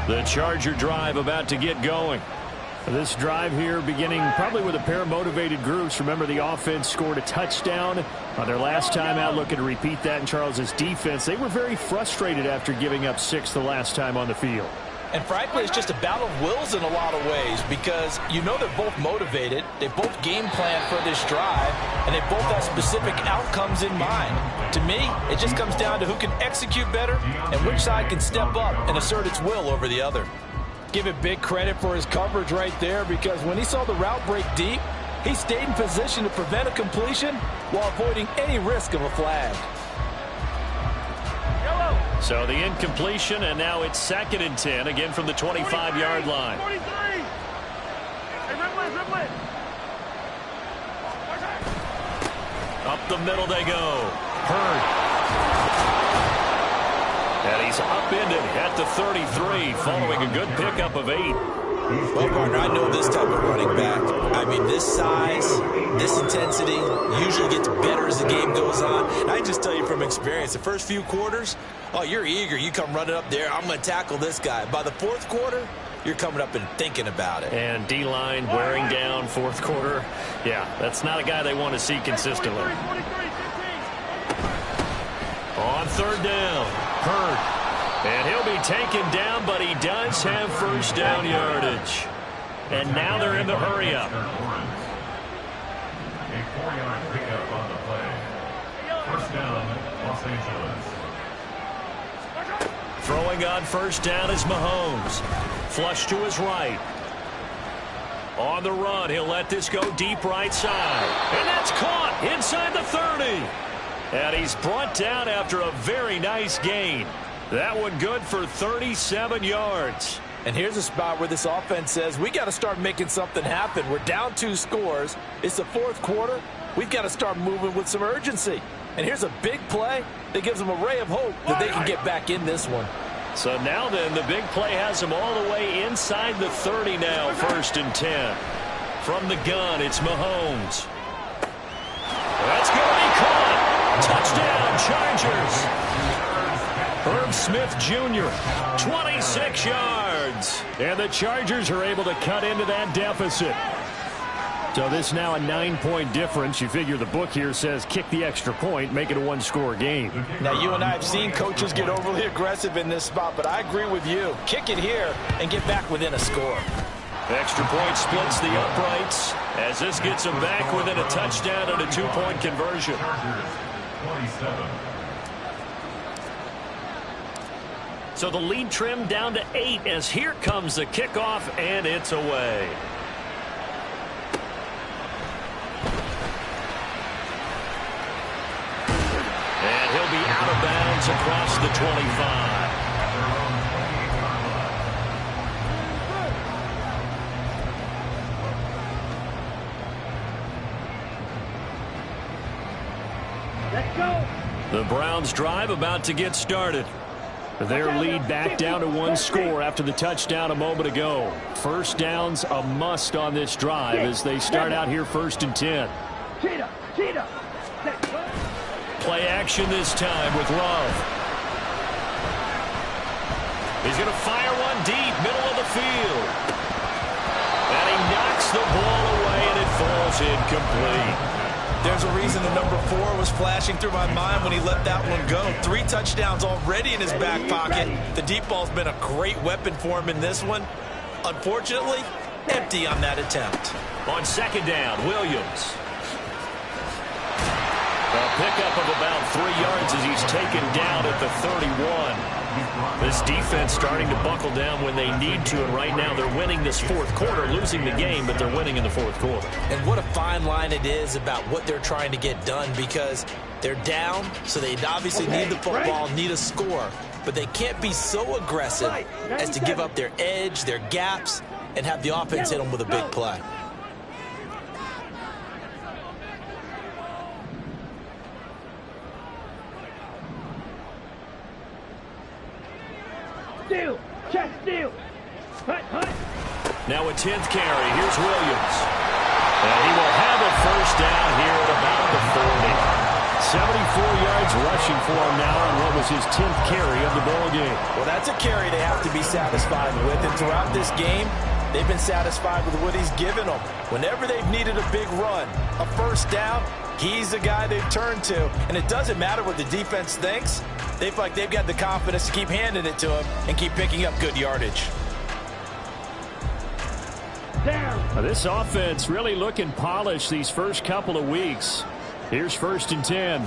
Speaker 4: The Charger drive about to get going. This drive here beginning probably with a pair of motivated groups. Remember, the offense scored a touchdown on their last time out. Looking to repeat that in Charles's defense. They were very frustrated after giving up 6 the last time on the field.
Speaker 2: And frankly, it's just a battle of wills in a lot of ways because you know they're both motivated. They both game plan for this drive, and they both have specific outcomes in mind. To me, it just comes down to who can execute better and which side can step up and assert its will over the other. Give it big credit for his coverage right there because when he saw the route break deep, he stayed in position to prevent a completion while avoiding any risk of a flag.
Speaker 4: So the incompletion, and now it's 2nd and 10, again from the 25-yard line.
Speaker 3: 43. Hey, Ripley.
Speaker 4: Up the middle they go. Hurd. And he's upended at the 33, following a good pickup of 8.
Speaker 2: Well, partner, I know this type of running back. I mean, this size, this intensity usually gets better as the game goes on. And I just tell you from experience, the first few quarters, oh, you're eager. You come running up there, I'm going to tackle this guy. By the fourth quarter, you're coming up and thinking about it.
Speaker 4: And D-line wearing down fourth quarter. Yeah, that's not a guy they want to see consistently.
Speaker 3: 43, 15.
Speaker 4: On 3rd down, Hurd. And he'll be taken down, but he does have first down yardage. And now they're in the hurry-up.
Speaker 5: A 4-yard pickup on the play. First down, Los Angeles.
Speaker 4: Throwing on first down is Mahomes. Flush to his right. On the run, he'll let this go deep right side. And that's caught inside the 30. And he's brought down after a very nice gain. That one good for 37 yards.
Speaker 2: And here's a spot where this offense says, we got to start making something happen. We're down 2 scores. It's the fourth quarter. We've got to start moving with some urgency. And here's a big play that gives them a ray of hope that they can get back in this one.
Speaker 4: So now then, the big play has them all the way inside the 30 now, 1st and 10. From the gun, it's Mahomes. That's going to be caught. Touchdown, Chargers. Irv Smith Jr., 26 yards. And the Chargers are able to cut into that deficit. So this now a 9-point difference. You figure the book here says kick the extra point, make it a one-score game.
Speaker 2: Now, you and I have seen coaches get overly aggressive in this spot, but I agree with you. Kick it here and get back within a score.
Speaker 4: Extra point splits the uprights as this gets them back within a touchdown and a 2-point conversion.
Speaker 5: 27.
Speaker 4: So the lead trimmed down to 8 as here comes the kickoff, and it's away. And he'll be out of bounds across the 25.
Speaker 3: Let's go.
Speaker 4: The Browns drive about to get started. Their lead back down to 1 score after the touchdown a moment ago. First down's a must on this drive as they start out here 1st and 10.
Speaker 3: Cheetah.
Speaker 4: Play action this time with Love. He's going to fire one deep, middle of the field. And he knocks the ball away, and it falls incomplete.
Speaker 2: There's a reason the number 4 was flashing through my mind when he let that one go. 3 touchdowns already in his back pocket. The deep ball's been a great weapon for him in this one. Unfortunately, empty on that attempt.
Speaker 4: On 2nd down, Williams. A pickup of about 3 yards as he's taken down at the 31. This defense starting to buckle down when they need to, and right now they're winning this 4th quarter, losing the game, but they're winning in the 4th quarter.
Speaker 2: And what a fine line it is about what they're trying to get done, because they're down, so they obviously need the football, need a score, but they can't be so aggressive as to give up their edge, their gaps, and have the offense hit them with a big play.
Speaker 3: Steal. Hut.
Speaker 4: Now a 10th carry. Here's Williams. And he will have a first down here at about the 40. 74 yards rushing for him now on what was his 10th carry of the ball game.
Speaker 2: Well, that's a carry they have to be satisfied with. And throughout this game, they've been satisfied with what he's given them. Whenever they've needed a big run, a first down, he's the guy they've turned to. And it doesn't matter what the defense thinks. They feel like they've got the confidence to keep handing it to him and keep picking up good yardage.
Speaker 4: Now, this offense really looking polished these first couple of weeks. Here's 1st and 10.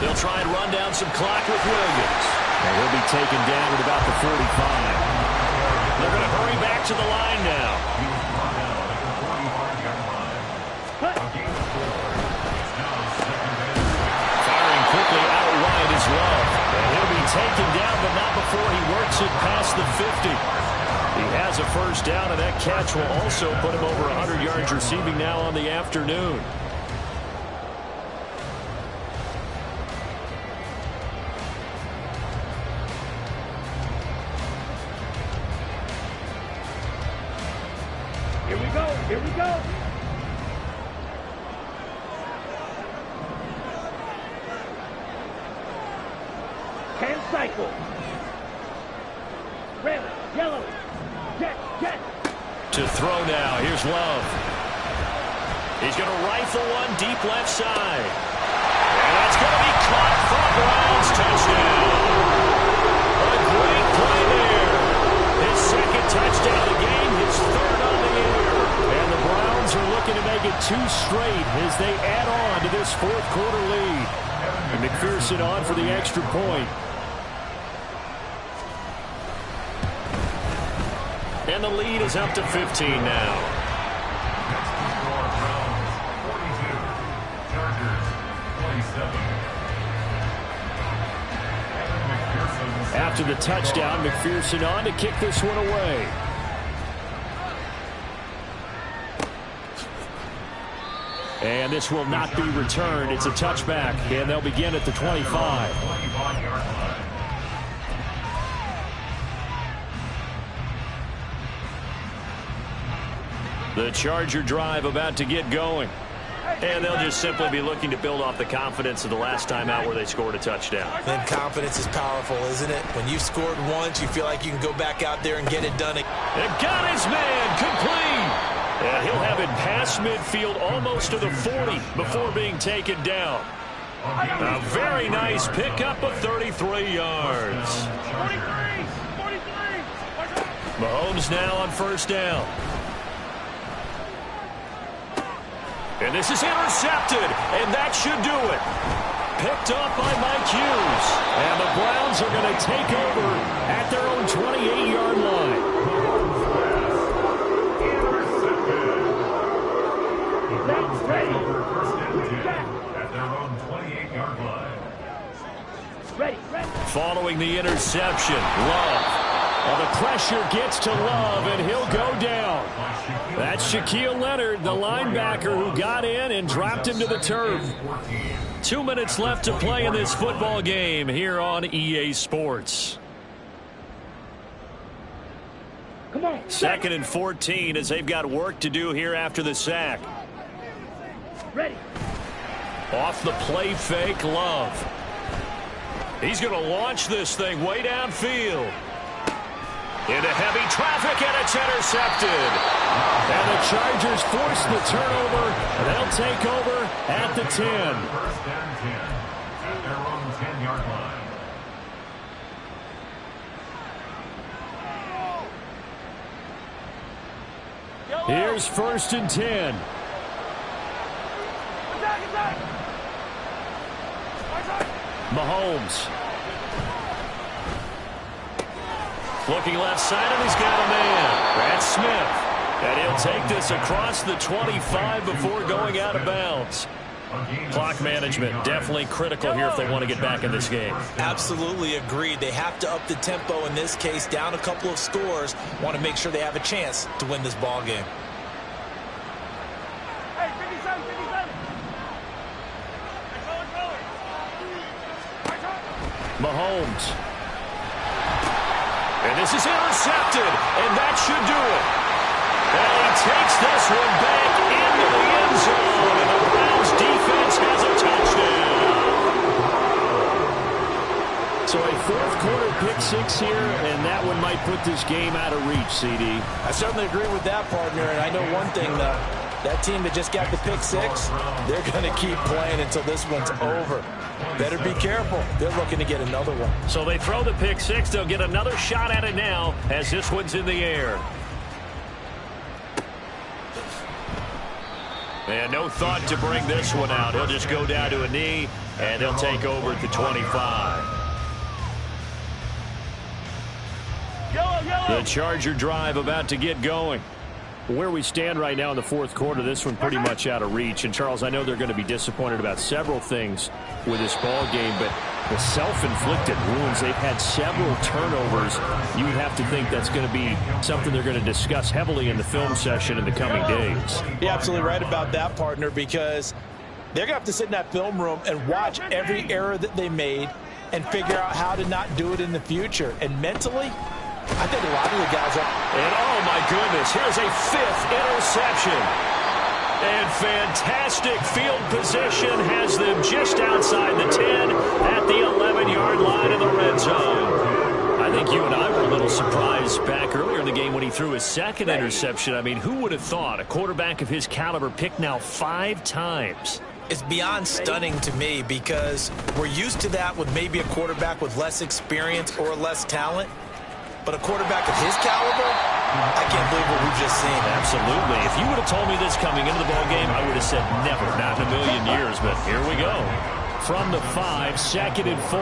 Speaker 4: They'll try and run down some clock with Williams. And he'll be taken down at about the 45. They're going to hurry back to the line now. Love. And he'll be taken down, but not before he works it past the 50. He has a first down, and that catch will also put him over 100 yards receiving now on the afternoon.
Speaker 3: Here we go. Can cycle. Red, yellow, jet.
Speaker 4: To throw now. Here's Love. He's going to rifle one deep left side. And that's going to be caught for a Browns touchdown. A great play there. His 2nd touchdown of the game, his 3rd on the year. And the Browns are looking to make it 2 straight as they add on to this 4th quarter lead. And McPherson on for the extra point. And the lead is up to 15 now. After the touchdown, McPherson on to kick this one away. And this will not be returned. It's a touchback, and they'll begin at the 25. The Charger drive about to get going. And they'll just simply be looking to build off the confidence of the last time out where they scored a touchdown.
Speaker 2: And confidence is powerful, isn't it? When you've scored once, you feel like you can go back out there and get it done.
Speaker 4: And got his man complete. And he'll have it past midfield almost to the 40 before being taken down. A very nice pickup of 33 yards.
Speaker 3: 43!
Speaker 4: Mahomes now on first down. And this is intercepted, and that should do it. Picked up by Mike Hughes. And the Browns are going to take over at their own 28-yard line.
Speaker 5: At their own 28-yard line.
Speaker 3: Ready.
Speaker 4: Following the interception, Love. Well, the pressure gets to Love, and he'll go down. That's Shaquille Leonard, the linebacker who got in and dropped him to the turf. 2 minutes left to play in this football game here on EA Sports.
Speaker 3: Come on.
Speaker 4: Second and 14 as they've got work to do here after the sack.
Speaker 3: Ready.
Speaker 4: Off the play fake, Love. He's going to launch this thing way downfield. Into heavy traffic, and it's intercepted. And the Chargers force the turnover. They'll take over at the 10.
Speaker 5: First and 10 at their own 10-yard line.
Speaker 4: Here's first and 10. Mahomes. Looking left side, and he's got a man. That's Smith. And he'll take this across the 25 before going out of bounds. Clock management definitely critical here if they want to get back in this game.
Speaker 2: Absolutely agreed. They have to up the tempo in this case, down a couple of scores. Want to make sure they have a chance to win this ball game.
Speaker 3: Hey, 57.
Speaker 4: Mahomes. And this is intercepted, and that should do it. And he takes this one back into the end zone, and the Browns defense has a touchdown. So a fourth quarter pick six here, and that one might put this game out of reach, CD.
Speaker 2: I certainly agree with that, partner, and I know one thing, though. That team that just got the pick six, they're going to keep playing until this one's over. Better be careful. They're looking to get another one.
Speaker 4: So they throw the pick six. They'll get another shot at it now as this one's in the air. And no thought to bring this one out. He'll just go down to a knee, and he'll take over at the 25. The Charger drive about to get going. Where we stand right now in the fourth quarter, this one pretty much out of reach. And, Charles, I know they're going to be disappointed about several things with this ball game, but the self-inflicted wounds, they've had several turnovers. You would have to think that's going to be something they're going to discuss heavily in the film session in the coming days.
Speaker 2: You're absolutely right about that, partner, because they're going to have to sit in that film room and watch every error that they made and figure out how to not do it in the future. And mentally, I think a lot of the guys are.
Speaker 4: And oh my goodness, here's a fifth interception. And fantastic field position has them just outside the 10 at the 11-yard line of the red zone. I think you and I were a little surprised back earlier in the game when he threw his second interception. I mean, who would have thought a quarterback of his caliber picked now 5 times?
Speaker 2: It's beyond stunning to me because we're used to that with maybe a quarterback with less experience or less talent. But a quarterback of his caliber, I can't believe what we've just seen.
Speaker 4: Absolutely. If you would have told me this coming into the ballgame, I would have said never, not in a million years. But here we go. From the 5, second and 4.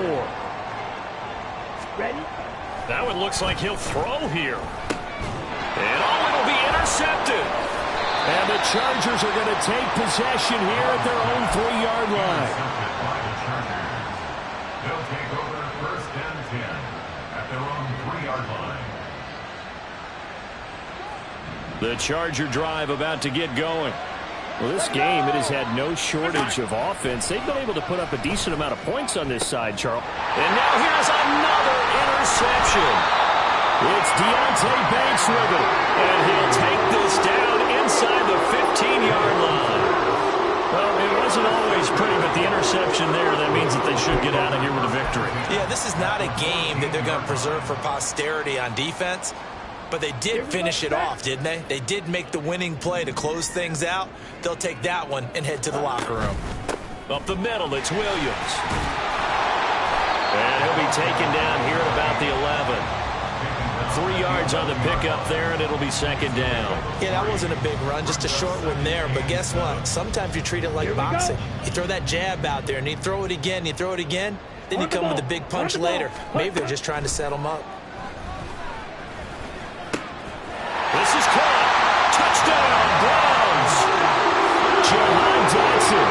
Speaker 3: Ready?
Speaker 4: That one looks like he'll throw here. And oh, it'll be intercepted. And the Chargers are going to take possession here at their own 3-yard line.
Speaker 5: They'll take over first and 10 at their own 3-yard line.
Speaker 4: The Charger drive about to get going. Well, this game, it has had no shortage of offense. They've been able to put up a decent amount of points on this side, Charles. And now here's another interception. It's Deontay Banks with it. And he'll take this down inside the 15-yard line. wasn't always pretty, but the interception there, that means that they should get out of here with a victory.
Speaker 2: Yeah, this is not a game that they're going to preserve for posterity on defense, but they did finish it off, didn't they? They did make the winning play to close things out. They'll take that one and head to the locker room.
Speaker 4: Up the middle, it's Williams. And he'll be taken down here at about the 11. 3 yards on the pickup there, and it'll be second down.
Speaker 2: Yeah, that wasn't a big run, just a short one there. But guess what? Sometimes you treat it like boxing. You throw that jab out there, and you throw it again, you throw it again, then you come with a big punch later. Maybe they're just trying to set them up.
Speaker 4: This is caught. Touchdown, Browns. Jahan Dotson.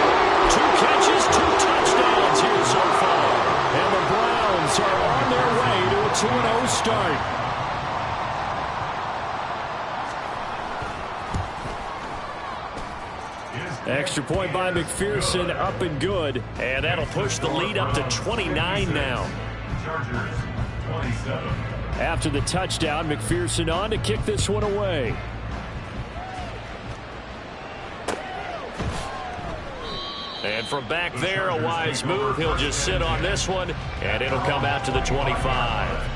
Speaker 4: 2 catches, 2 touchdowns here so far. And the Browns are on their way to a 2-0 start. Extra point by McPherson, up and good. And that'll push the lead up to 29 now.
Speaker 5: Chargers, 27.
Speaker 4: After the touchdown, McPherson on to kick this one away. And from back there, a wise move. He'll just sit on this one, and it'll come out to the 25.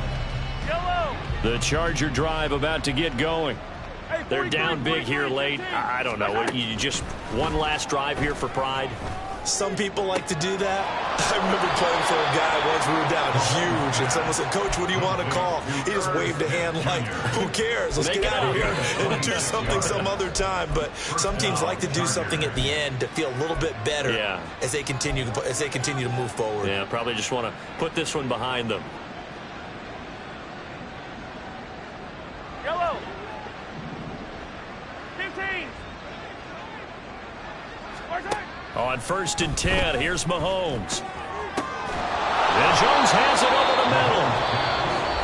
Speaker 4: The Charger drive about to get going. They're down big here late. I don't know. You just one last drive here for pride?
Speaker 2: Some people like to do that. I remember playing for a guy once. We were down huge, and someone said, "Coach, what do you want to call?" He just waved a hand like, "Who cares? Let's get out of here and do something some other time." But some teams like to do something at the end to feel a little bit better as they continue to move forward.
Speaker 4: Yeah, probably just want to put this one behind them.
Speaker 3: Yellow. 15.
Speaker 4: On 1st and 10, here's Mahomes. And Jones has it over the middle.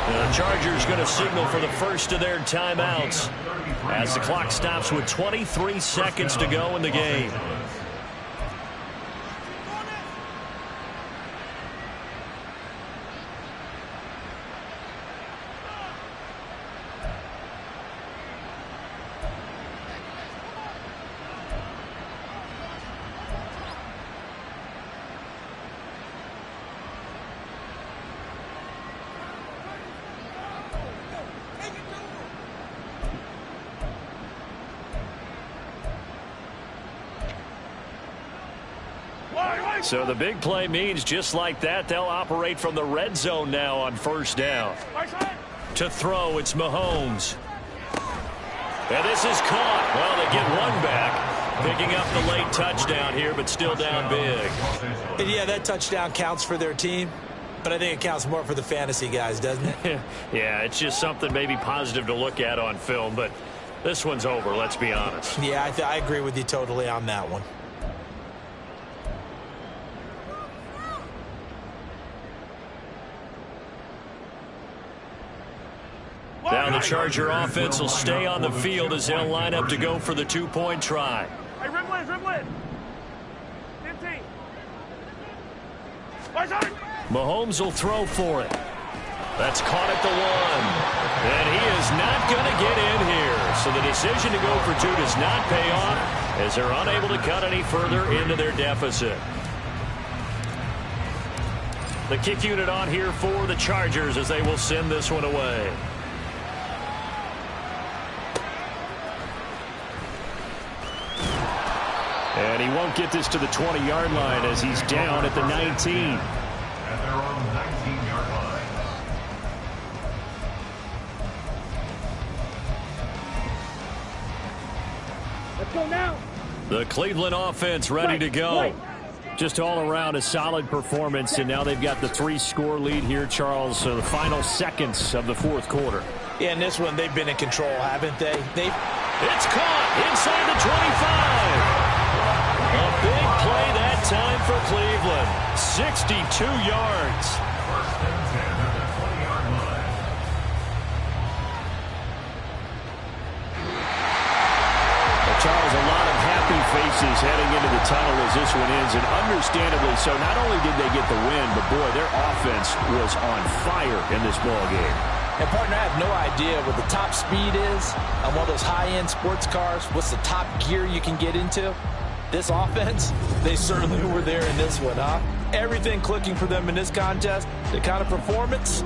Speaker 4: The Chargers going to signal for the first of their timeouts as the clock stops with 23 seconds to go in the game. So the big play means just like that, they'll operate from the red zone now on 1st down. To throw, it's Mahomes. And this is caught. Well, they get one back. Picking up the late touchdown here, but still down big.
Speaker 2: And yeah, that touchdown counts for their team, but I think it counts more for the fantasy guys, doesn't it?
Speaker 4: Yeah, it's just something maybe positive to look at on film, but this one's over, let's be honest.
Speaker 2: Yeah, I agree with you totally on that one.
Speaker 4: Now the Charger offense will stay on the field as they'll line up to go for the 2-point try.
Speaker 3: Hey, dribble it. 15.
Speaker 4: Mahomes will throw for it. That's caught at the 1. And he is not going to get in here. So the decision to go for 2 does not pay off as they're unable to cut any further into their deficit. The kick unit on here for the Chargers as they will send this one away. And he won't get this to the 20-yard line as he's down at the 19.
Speaker 5: At their own 19-yard line.
Speaker 3: Let's go now.
Speaker 4: The Cleveland offense ready to go. Just all around a solid performance, and now they've got the 3-score lead here, Charles. So the final seconds of the 4th quarter.
Speaker 2: Yeah, in this one, they've been in control, haven't they?
Speaker 4: It's caught inside the 25. A big play that time for Cleveland. 62 yards.
Speaker 5: 1st and 10 at the 20-yard line.
Speaker 4: Well, Charles, a lot of happy faces heading into the tunnel as this one ends, and understandably so. Not only did they get the win, but boy, their offense was on fire in this ball game.
Speaker 2: And, partner, I have no idea what the top speed is on one of those high-end sports cars. What's the top gear you can get into? This offense, they certainly were there in this one, huh? Everything clicking for them in this contest, the kind of performance